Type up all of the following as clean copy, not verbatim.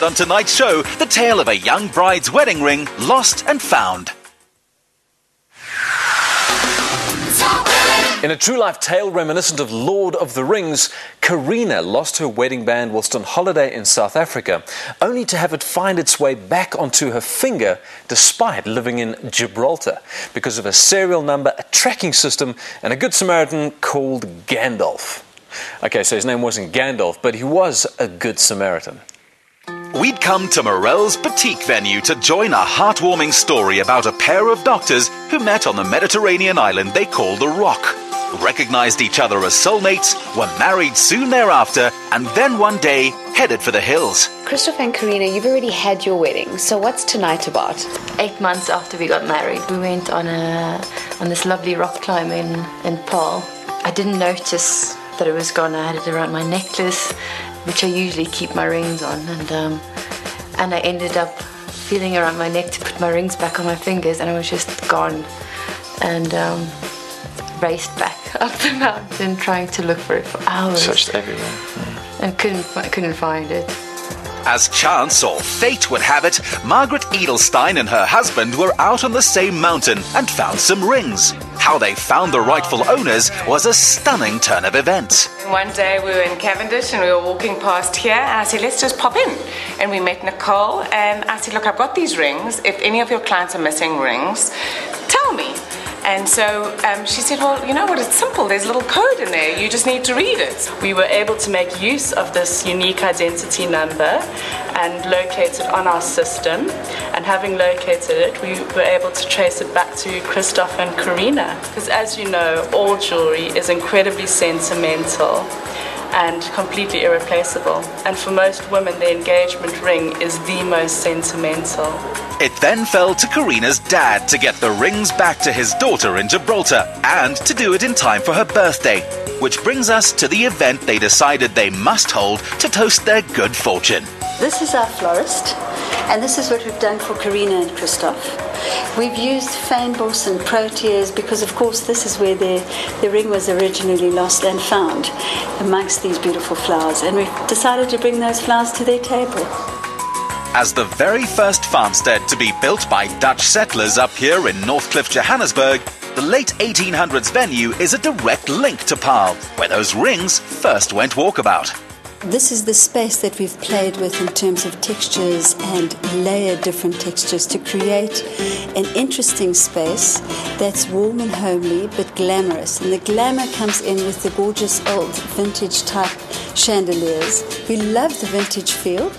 On tonight's show, the tale of a young bride's wedding ring lost and found. In a true-life tale reminiscent of Lord of the Rings, Karina lost her wedding band whilst on holiday in South Africa, only to have it find its way back onto her finger despite living in Gibraltar, because of a serial number, a tracking system, and a good Samaritan called Gandalf. Okay, so his name wasn't Gandalf, but he was a good Samaritan. We'd come to Morel's boutique venue to join a heartwarming story about a pair of doctors who met on the Mediterranean island they call the Rock, recognized each other as soulmates, were married soon thereafter, and then one day headed for the hills. Christopher and Karina, you've already had your wedding, so what's tonight about? 8 months after we got married, we went on this lovely rock climb in Paarl. I didn't notice that it was gone. I had it around my necklace, which I usually keep my rings on, and I ended up feeling around my neck to put my rings back on my fingers, and it was just gone, and raced back up the mountain trying to look for it for hours. Searched everywhere. And couldn't find it. As chance or fate would have it, Margaret Edelstein and her husband were out on the same mountain and found some rings. How they found the rightful owners was a stunning turn of events. One day we were in Cavendish and we were walking past here, and I said, let's just pop in. And we met Nicole, and I said, look, I've got these rings. If any of your clients are missing rings, tell me. And so she said, well, you know what, it's simple. There's a little code in there. You just need to read it. We were able to make use of this unique identity number and locate it on our system. And having located it, we were able to trace it back to Christoph and Karina. Because as you know, all jewelry is incredibly sentimental and completely irreplaceable. And for most women, the engagement ring is the most sentimental. It then fell to Karina's dad to get the rings back to his daughter in Gibraltar, and to do it in time for her birthday. Which brings us to the event they decided they must hold to toast their good fortune. This is our florist, and this is what we've done for Karina and Christoph. We've used fynbos and proteas because, of course, this is where the ring was originally lost and found, amongst these beautiful flowers. And we've decided to bring those flowers to their table. As the very first farmstead to be built by Dutch settlers up here in Northcliffe, Johannesburg, the late 1800s venue is a direct link to Paarl, where those rings first went walkabout. This is the space that we've played with in terms of textures and layered different textures to create an interesting space that's warm and homely but glamorous. And the glamour comes in with the gorgeous old vintage type chandeliers. We love the vintage feel,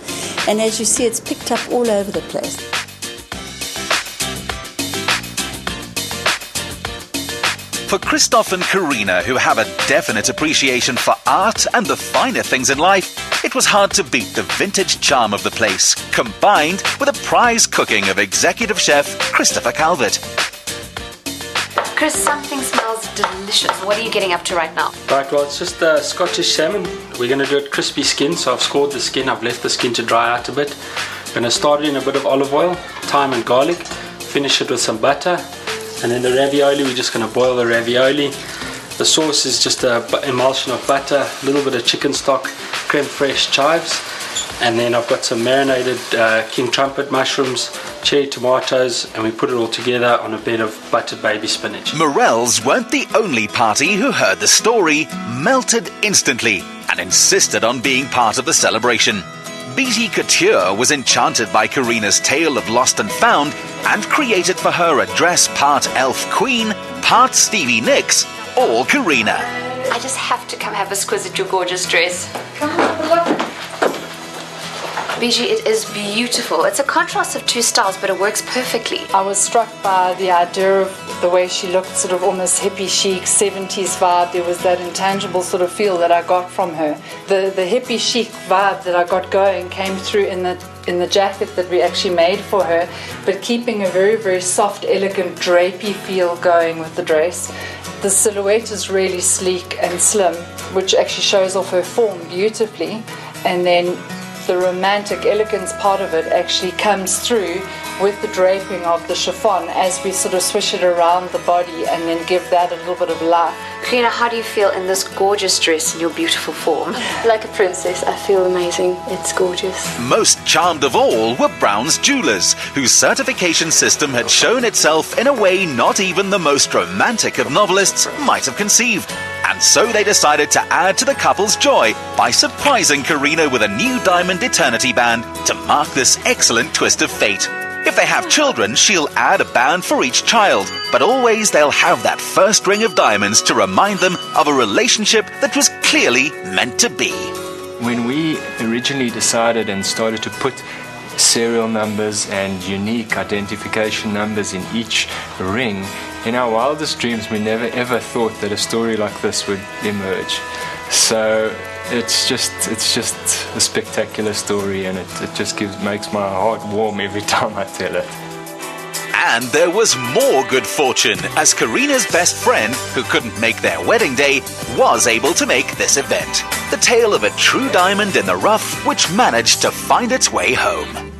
and as you see, it's picked up all over the place. For Christoph and Karina, who have a definite appreciation for art and the finer things in life, it was hard to beat the vintage charm of the place, combined with a prize cooking of executive chef Christopher Calvert. Chris, something smells delicious. What are you getting up to right now? Right, well, it's just Scottish salmon. We're going to do it crispy skin, so I've scored the skin. I've left the skin to dry out a bit. Going to start it in a bit of olive oil, thyme and garlic, finish it with some butter. And then the ravioli, we're just going to boil the ravioli. The sauce is just an emulsion of butter, a little bit of chicken stock, creme fraiche, chives. And then I've got some marinated king trumpet mushrooms, cherry tomatoes, and we put it all together on a bed of buttered baby spinach. Morels weren't the only party who heard the story, melted instantly, and insisted on being part of the celebration. BT Couture was enchanted by Karina's tale of lost and found, and created for her a dress part elf queen, part Stevie Nicks, or Karina. I just have to come have a squiz at your gorgeous dress. Come have a look. Bijou, it is beautiful. It's a contrast of two styles, but it works perfectly. I was struck by the idea of the way she looked, sort of almost hippie chic, 70s vibe. There was that intangible sort of feel that I got from her. The hippie chic vibe that I got going came through in the jacket that we actually made for her, but keeping a very, very soft, elegant, drapey feel going with the dress. The silhouette is really sleek and slim, which actually shows off her form beautifully, and then the romantic elegance part of it actually comes through with the draping of the chiffon as we sort of swish it around the body and then give that a little bit of life. Karina, how do you feel in this gorgeous dress in your beautiful form? Like a princess, I feel amazing. It's gorgeous. Most charmed of all were Brown's jewelers, whose certification system had shown itself in a way not even the most romantic of novelists might have conceived. And so they decided to add to the couple's joy by surprising Karina with a new diamond eternity band to mark this excellent twist of fate. If they have children, she'll add a band for each child, but always they'll have that first ring of diamonds to remind them of a relationship that was clearly meant to be. When we originally decided and started to put serial numbers and unique identification numbers in each ring, in our wildest dreams we never ever thought that a story like this would emerge. So it's just a spectacular story, and it just makes my heart warm every time I tell it. And there was more good fortune, as Karina's best friend, who couldn't make their wedding day, was able to make this event. The tale of a true diamond in the rough which managed to find its way home.